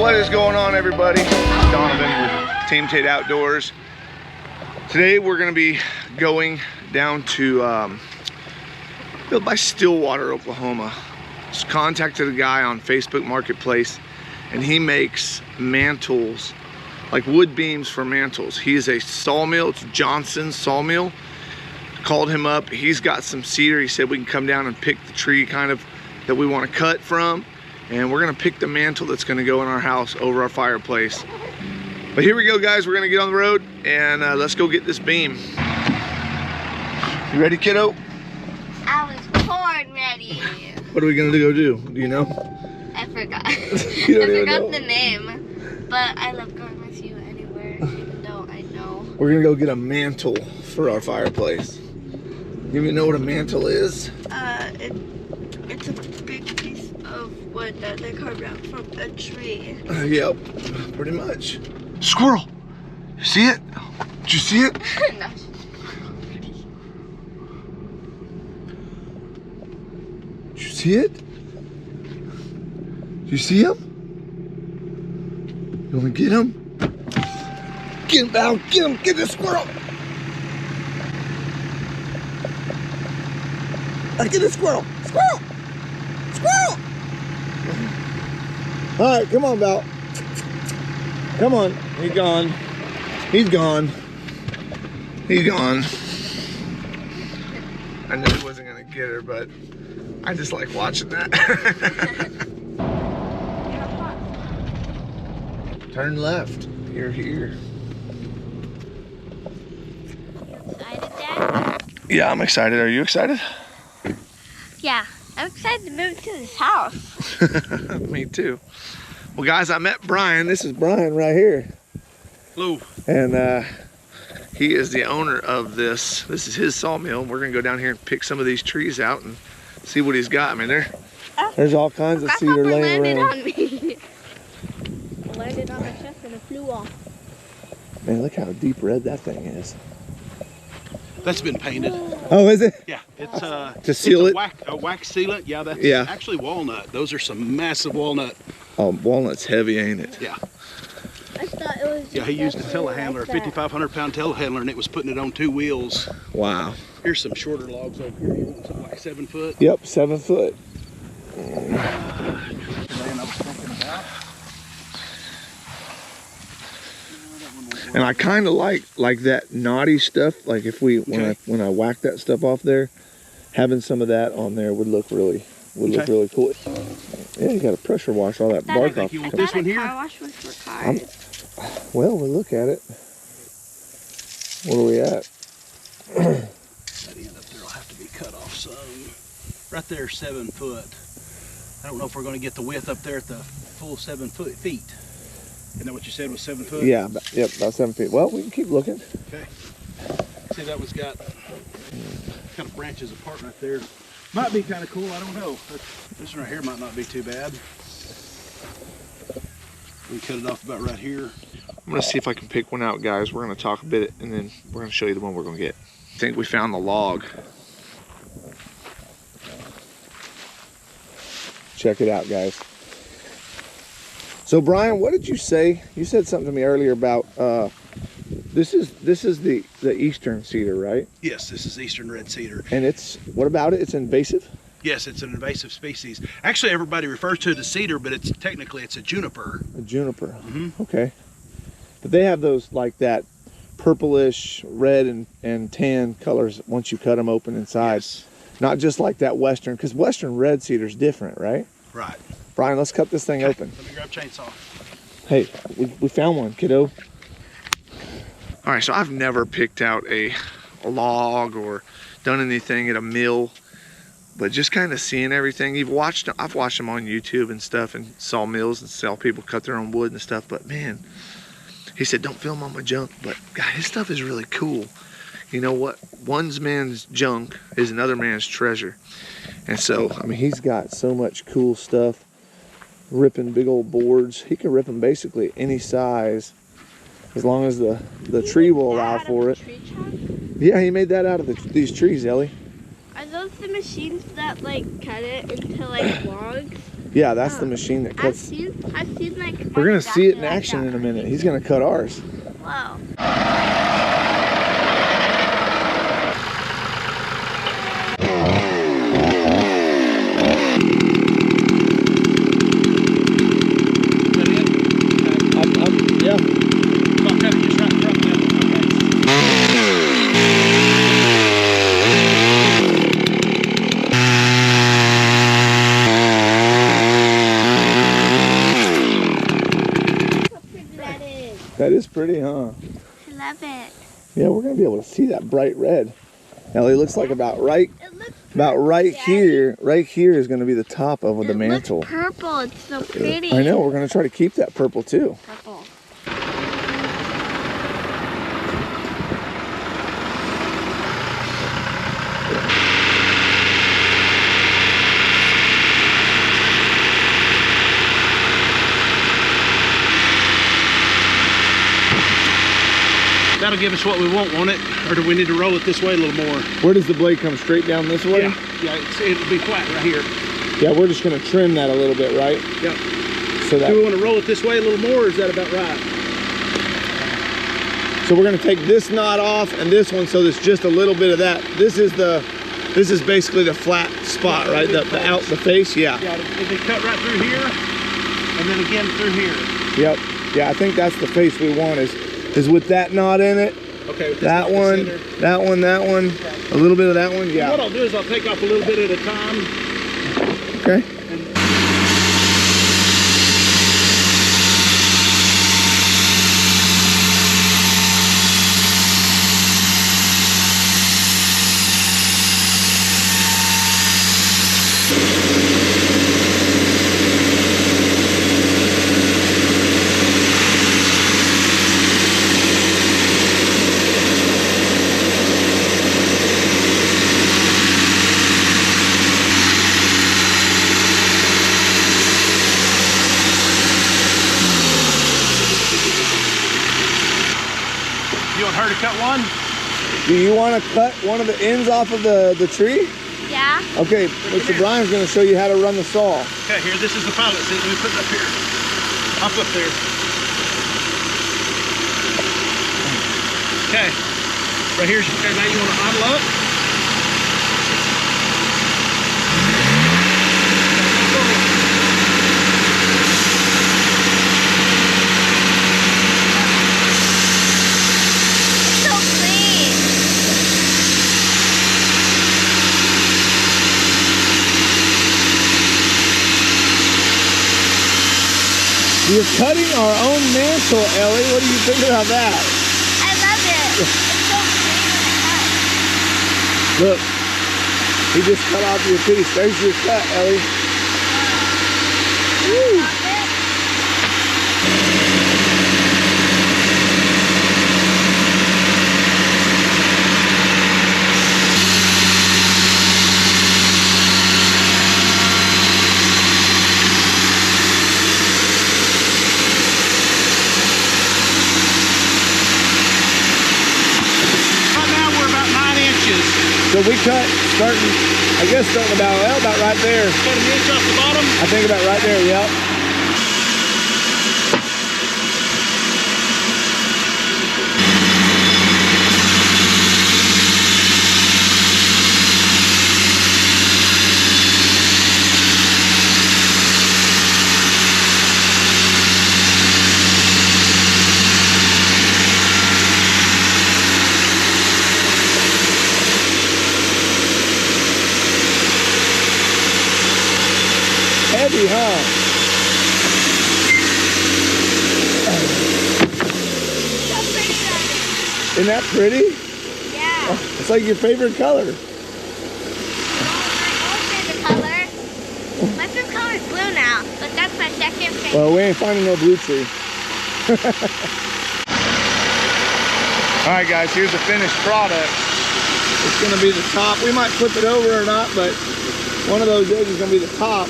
What is going on, everybody? Donovan with Team Tate Outdoors. Today we're going to be going down to built by Stillwater, Oklahoma. Just contacted a guy on Facebook Marketplace, and he makes mantles, like wood beams for mantles. He is a sawmill. It's Johnson Sawmill. Called him up. He's got some cedar. He said we can come down and pick the tree kind of that we want to cut from, and we're gonna pick the mantle that's gonna go in our house over our fireplace. But here we go, guys. We're gonna get on the road and let's go get this beam. You ready, kiddo? I was born ready. What are we gonna go do? Do you know? I forgot. You don't I even forgot know. the name, but I love going with you anywhere, even though I know. We're gonna go get a mantle for our fireplace. You even know what a mantle is? It's a big piece of wood that they carved out from a tree. Yep, pretty much. Squirrel! You see it? Did you see it? No. Did you see it? Did you see him? You wanna get him? Get him out! Get him! Get the squirrel! Get the squirrel! Squirrel! Squirrel! All right, come on, Val. Come on. He's gone. He's gone. He's gone. I knew he wasn't gonna get her, but I just like watching that. Turn left. You're here. Excited, Dad? Yeah, I'm excited. Are you excited? Yeah, I'm excited to move to this house. Me too. Well, guys, I met Brian. This is Brian right here. Hello. And he is the owner of this. This is his sawmill. We're gonna go down here and pick some of these trees out and see what he's got. I mean, there's all kinds of cedar laying landed around. on me. It landed on my chest and it flew off. Man, look how deep red that thing is. That's been painted. Oh, is it? Yeah, it's To seal it? A wax sealant. Yeah, that's Yeah. actually walnut. Those are some massive walnut. Oh, walnut's heavy, ain't it? Yeah. I thought it was. Yeah, he used a telehandler, a 5,500-pound telehandler, and it was putting it on 2 wheels. Wow. Here's some shorter logs over here. You want something like 7 foot? Yep, 7 foot. And I was thinking about. And I kind of like that knotty stuff. Like if we when I whack that stuff off there, having some of that on there would look really cool. Yeah, you got to pressure wash all that bark off. You want this one here? Car wash was for cars. Well, we'll look at it. What are we at? That end up there will have to be cut off some. Right there, 7 foot. I don't know if we're going to get the width up there at the full 7 feet. Isn't that what you said was 7 foot? Yeah, yep, about 7 feet. Well, we can keep looking. Okay. See, that one's got kind of branches apart right there. Might be kind of cool. I don't know. This one right here might not be too bad. We cut it off about right here. I'm gonna see if I can pick one out, guys. We're gonna talk a bit, and then we're gonna show you the one we're gonna get. I think we found the log. Check it out, guys. So Brian, what did you say? You said something to me earlier about this is the eastern cedar, right? Yes, this is eastern red cedar. And it's, what about it? It's invasive? Yes, it's an invasive species. Actually, everybody refers to it as cedar, but it's technically a juniper. A juniper. Mm-hmm. Okay. But they have those like that purplish, red, and tan colors once you cut them open inside. Yes. Not just like that western, because western red cedar is different, right? Right. Brian, let's cut this thing open. Let me grab a chainsaw. Hey, we found one, kiddo. All right, so I've never picked out a log or done anything at a mill, but just kind of seeing everything. I've watched them on YouTube and stuff, and sawmills and sell people cut their own wood and stuff. But man, he said don't film on my junk. But God, his stuff is really cool. You know what? One man's junk is another man's treasure. And so, I mean, he's got so much cool stuff. Ripping big old boards. He can rip them basically any size, as long as the tree will allow for it. Yeah, he made that out of these trees, Ellie. Are those the machines that like cut it into like logs? Yeah, that's the machine that I've cuts. seen like. We're gonna see it in like action that. in a minute. He's gonna cut ours. Wow. Yeah. I'll cut it just right in front of them. How pretty that is. That is pretty, huh? I love it. Yeah, we're gonna be able to see that bright red. Ellie, looks like about right It looks right Daddy. here. Right here is gonna be the top of the mantle. Looks purple. It's so pretty. I know. We're gonna try to keep that purple too. Purple. That'll give us what we want, won't it? Or do we need to roll it this way a little more? Where does the blade come straight down this way? Yeah, it'll be flat right here. Yeah, we're just gonna trim that a little bit, right? Yep. So Do we that. want to roll it this way a little more, or is that about right? So we're gonna take this knot off and this one, so there's just a little bit of that. This is basically the flat spot, right? The face. Yeah. Yeah, it'll be cut right through here, and then again through here. Yep. Yeah, I think that's the face we want. Is with that knot in it. Okay. With this That in the one, center. that one, that one, a little bit of that one. What Yeah. I'll do is I'll take off a little bit at a time. Okay. You want her to cut one? Do you want to cut one of the ends off of the tree? Yeah. Okay, Mr. Brian's going to show you how to run the saw. Okay, here, this is the pilot seat. Let me put it up here. Up there. Okay. Right here's your, now you want to idle up. So clean. You're cutting our own mantle, Ellie. What do you think about that? I love it. It's so clean when it cuts. Look, he just cut off your piece. There's your cut, Ellie. Woo. Love it. Right now we're about 9 inches. So we cut starting about right there. Cut an inch off the bottom. I think about right there, yep. Heavy, huh? So pretty, Daddy. Isn't that pretty? Yeah. It's like your favorite color. My old favorite color. My favorite color is blue now, but that's my second favorite. Well, we ain't finding no blue tree. All right, guys, here's the finished product. It's gonna be the top. We might flip it over or not, but one of those edges is gonna be the top.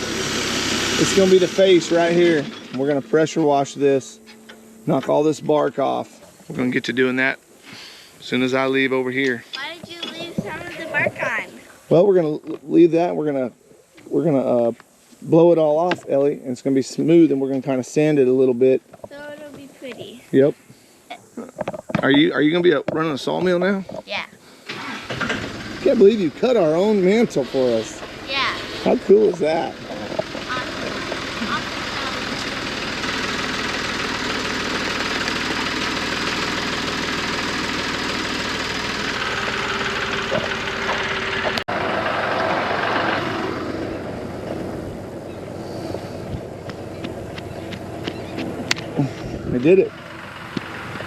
It's gonna be the face right here. We're gonna pressure wash this, knock all this bark off. We're gonna get to doing that as soon as I leave over here. Why did you leave some of the bark on? Well, we're gonna leave that. We're gonna blow it all off, Ellie, and it's gonna be smooth, and we're gonna kind of sand it a little bit. So it'll be pretty. Yep. Are you gonna be running a sawmill now? Yeah. Can't believe you cut our own mantle for us. Yeah. How cool is that? We did it.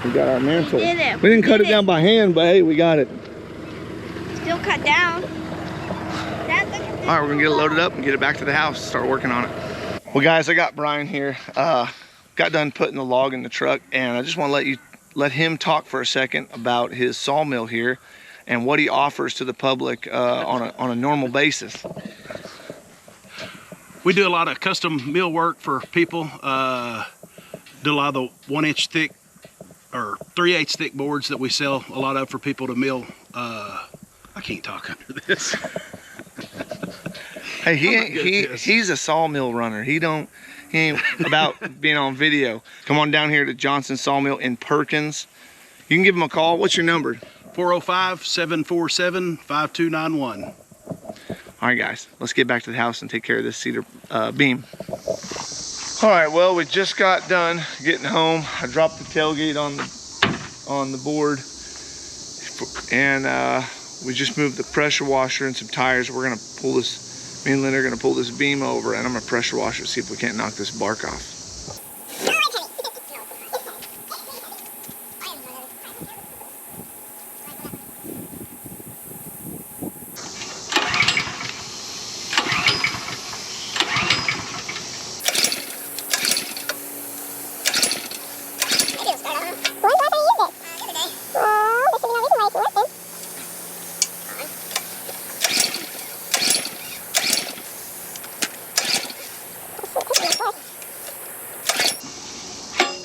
We got our mantle. We did it. We didn't cut it down by hand, but hey, we got it. Still cut down. All right, we're gonna get it loaded up and get it back to the house, start working on it. Well guys, I got Brian here. Got done putting the log in the truck, and I just wanna let him talk for a second about his sawmill here and what he offers to the public on a normal basis. We do a lot of custom mill work for people. Do a lot of the 1-inch thick or 3/8 thick boards that we sell a lot of for people to mill. I can't talk under this. Hey, he's a sawmill runner. He ain't about being on video. Come on down here to Johnson Sawmill in Perkins. You can give him a call. What's your number? 405-747-5291. All right, guys, let's get back to the house and take care of this cedar beam. All right, well, we just got done getting home. I dropped the tailgate on the board, and we just moved the pressure washer and some tires. We're gonna pull this. Me and Lynn are gonna pull this beam over, and I'm gonna pressure wash it, see if we can't knock this bark off.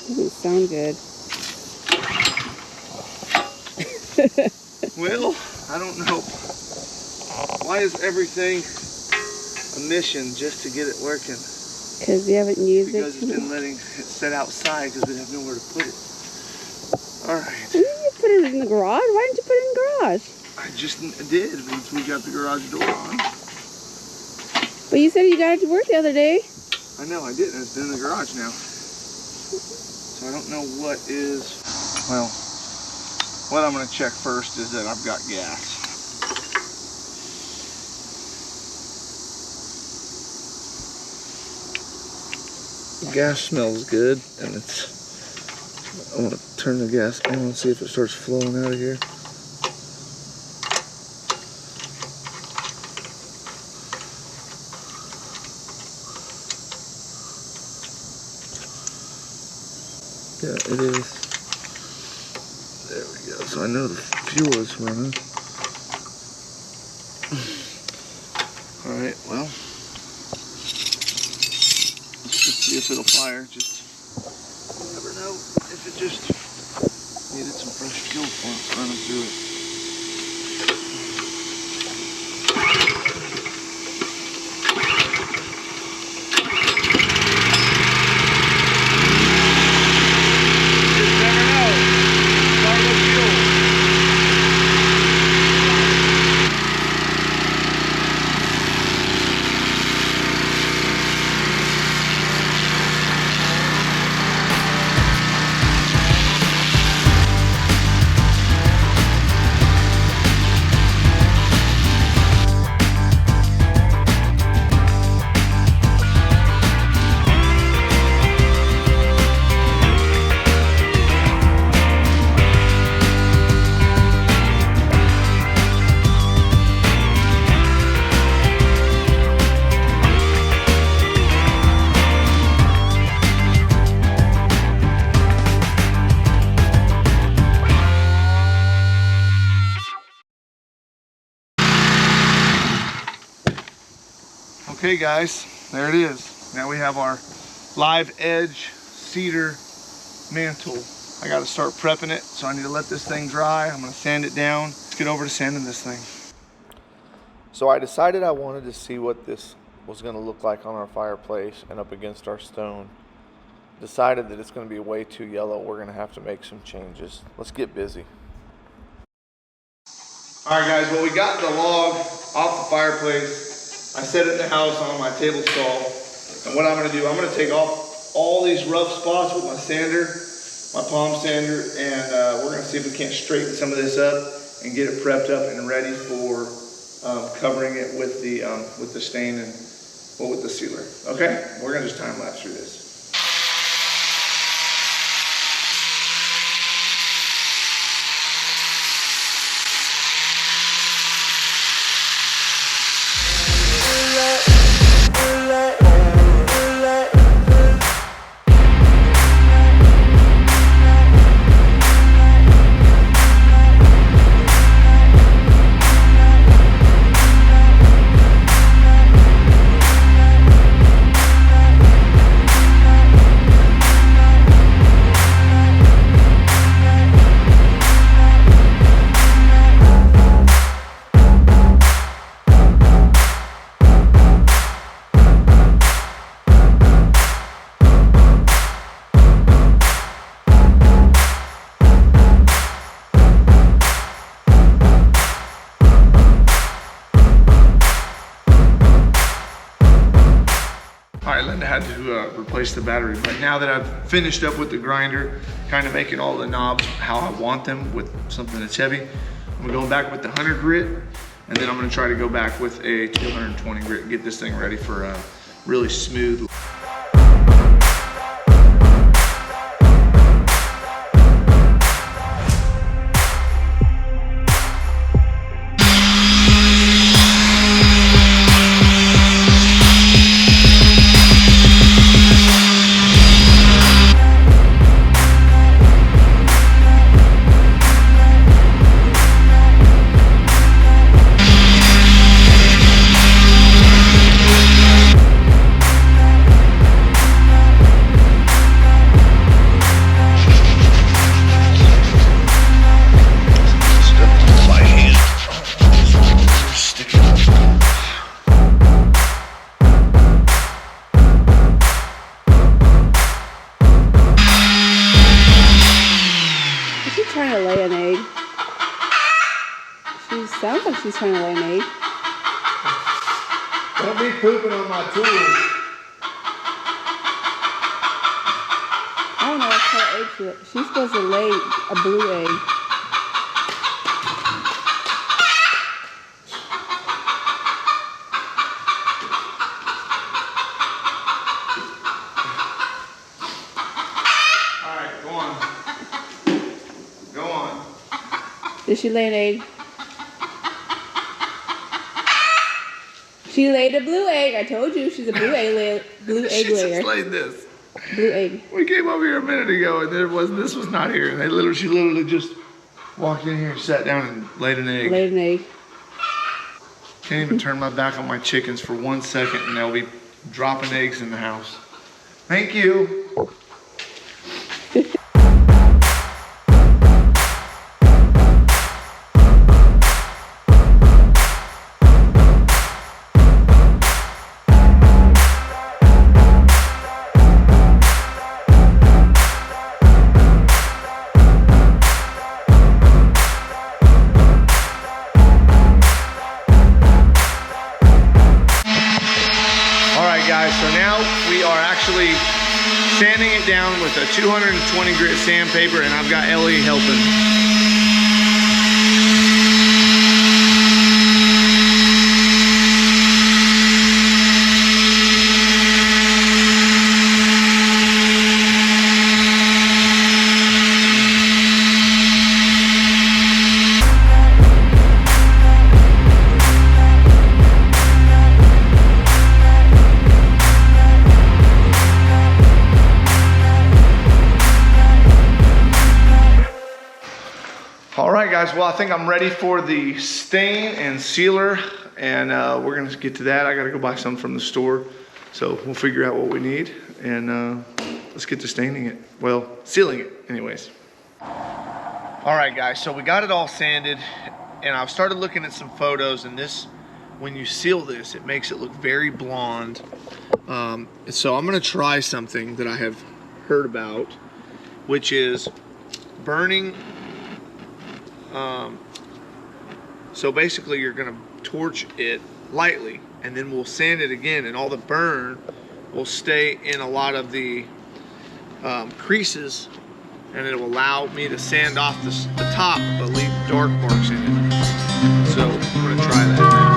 Doesn't sound good. Well, I don't know. Why is everything a mission just to get it working? Because you haven't used Because it. it's been letting it sit outside because we have nowhere to put it. All right. You put it in the garage. Why didn't you put it in the garage? I just did once we got the garage door on. But you said you got it to work the other day. I know I didn't. It's been in the garage now. So I don't know what is. Well, what I'm going to check first is that I've got gas. The gas smells good, and it's. I want to turn the gas on and see if it starts flowing out of here. Yeah, it is. There we go. So I know the fuel is running. All right, well, let's just see if it'll fire. Just, you never know if it just needed some fresh fuel running through it. Okay guys, there it is. Now we have our live edge cedar mantle. I gotta start prepping it, so I need to let this thing dry. I'm gonna sand it down. Let's get over to sanding this thing. So I decided I wanted to see what this was going to look like on our fireplace and up against our stone. Decided that it's going to be way too yellow. We're going to have to make some changes. Let's get busy. All right, guys, well, we got the log off the fireplace. I set it in the house on my table saw. And what I'm going to do, I'm going to take off all these rough spots with my sander, my palm sander, and we're going to see if we can't straighten some of this up and get it prepped up and ready for covering it with the stain and with the sealer. Okay, we're going to just time lapse through this. Linda had to replace the battery, but now that I've finished up with the grinder, kind of making all the knobs how I want them with something that's heavy, I'm going back with the 100 grit, and then I'm going to try to go back with a 220 grit and get this thing ready for a really smooth. Trying to lay an egg. She sounds like she's trying to lay an egg. Don't be pooping on my tools. I don't know what kind of egg she is. She's supposed to lay a blue egg. All right, go on. Go on. Did she lay an egg? She laid a blue egg. I told you she's a blue egg layer. Blue egg She layer. just laid this. Blue egg. We came over here a minute ago and this was not here. And she literally just walked in here, sat down and laid an egg. Laid an egg. Can't even turn my back on my chickens for 1 second and they'll be dropping eggs in the house. Thank you. So now we are actually sanding it down with a 220 grit sandpaper, and I've got Ellie helping. All right, guys, well, I think I'm ready for the stain and sealer, and we're gonna get to that. I gotta go buy some from the store, so we'll figure out what we need, and let's get to staining it. Well, sealing it, anyways. All right, guys, so we got it all sanded, and I've started looking at some photos, and this when you seal this, it makes it look very blonde. So I'm gonna try something that I have heard about, which is burning. So basically you're gonna torch it lightly, and then we'll sand it again, and all the burn will stay in a lot of the creases, and it will allow me to sand off the top but leave dark marks in it. So I'm gonna try that now.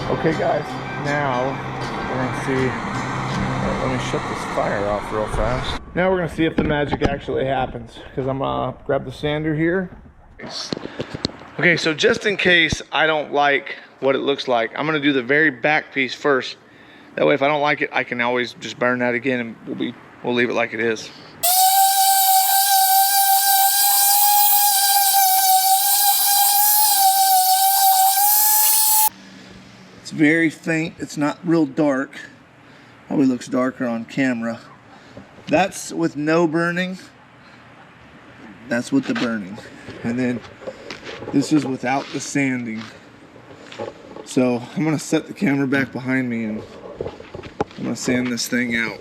Okay guys, now we're gonna see, let me shut this fire off real fast. Now we're gonna see if the magic actually happens, because I'm gonna grab the sander here. Okay, so just in case I don't like what it looks like, I'm gonna do the very back piece first. That way if I don't like it, I can always just burn that again and we'll leave it like it is. It's very faint, it's not real dark. Probably looks darker on camera. That's with no burning. That's with the burning. And then this is without the sanding. So I'm gonna set the camera back behind me and I'm gonna sand this thing out.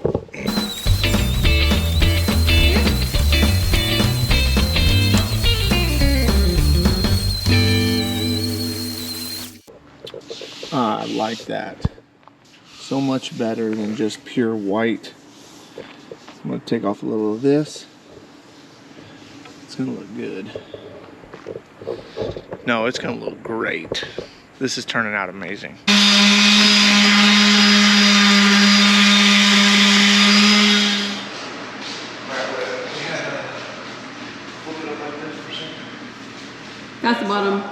I like that. So much better than just pure white. I'm gonna take off a little of this. It's gonna look good. No, it's gonna look great. This is turning out amazing. That's the bottom.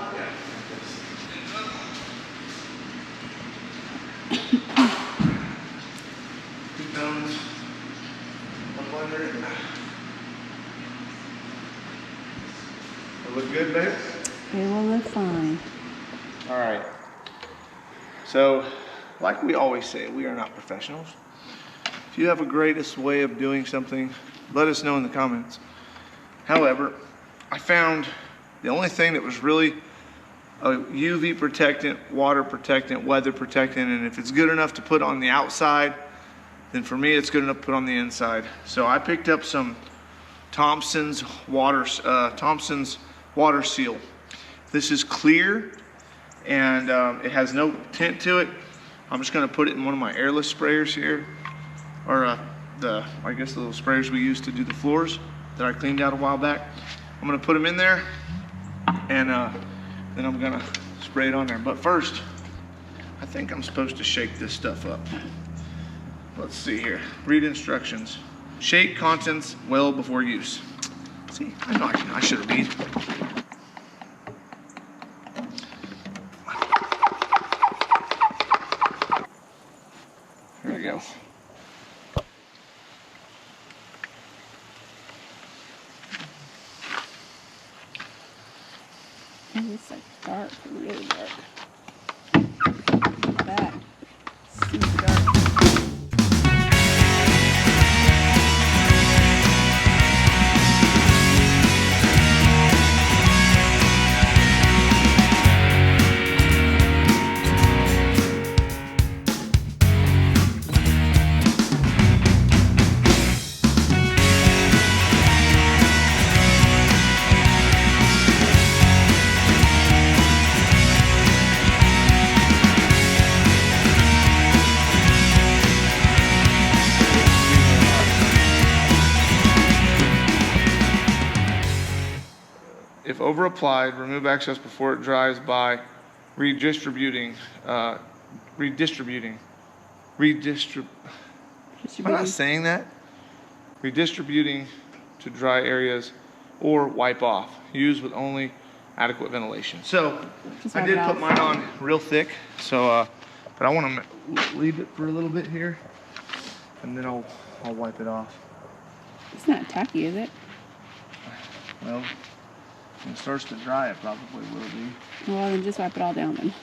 look good, babe? It will look fine. All right. So, like we always say, we are not professionals. If you have a greatest way of doing something, let us know in the comments. However, I found the only thing that was really a UV protectant, water protectant, weather protectant, and if it's good enough to put on the outside, then for me it's good enough to put on the inside. So I picked up some Thompson's water seal. This is clear and it has no tint to it. I'm just going to put it in one of my airless sprayers here, or I guess the little sprayers we use to do the floors that I cleaned out a while back. I'm going to put them in there and then I'm going to spray it on there. But first, I think I'm supposed to shake this stuff up. Let's see here. Read instructions. Shake contents well before use. See, I know I should read. There we go. It's like dark, really dark. That seems dark. If over applied, remove excess before it dries by redistributing. Am I not saying that? Redistributing to dry areas or wipe off. Use with only adequate ventilation. So Just I wipe did it put off. mine on real thick. So, but I want to leave it for a little bit here, and then I'll wipe it off. It's not tacky, is it? Well, when it starts to dry, it probably will be. Well, then just wipe it all down then.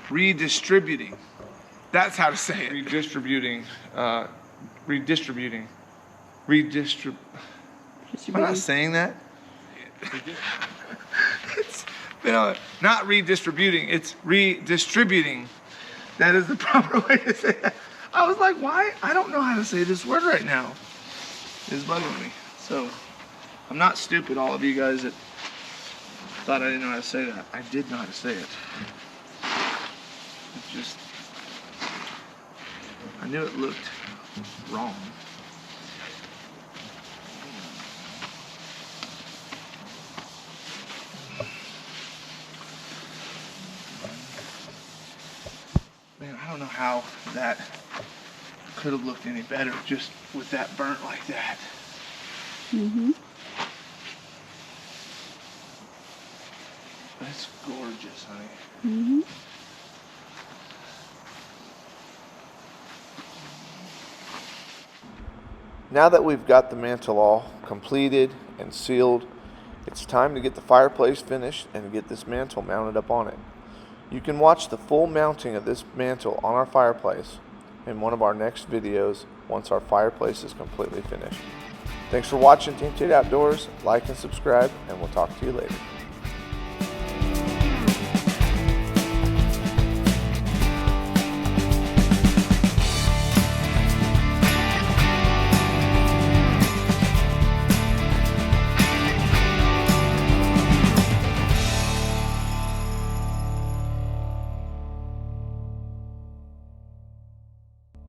Redistributing. That's how to say it. Redistributing. Am I not saying that? It's not redistributing, it's redistributing. That is the proper way to say that. I was like, why? I don't know how to say this word right now. It's bugging me. So, I'm not stupid, all of you guys that thought I didn't know how to say that. I did know how to say it. It's just, I knew it looked wrong. Man, I don't know how that could have looked any better just with that burnt like that. Mm-hmm. That's gorgeous, honey. Mm-hmm. Now that we've got the mantle all completed and sealed, it's time to get the fireplace finished and get this mantle mounted up on it. You can watch the full mounting of this mantle on our fireplace in one of our next videos once our fireplace is completely finished. Thanks for watching Team Tate Outdoors. Like and subscribe, and we'll talk to you later.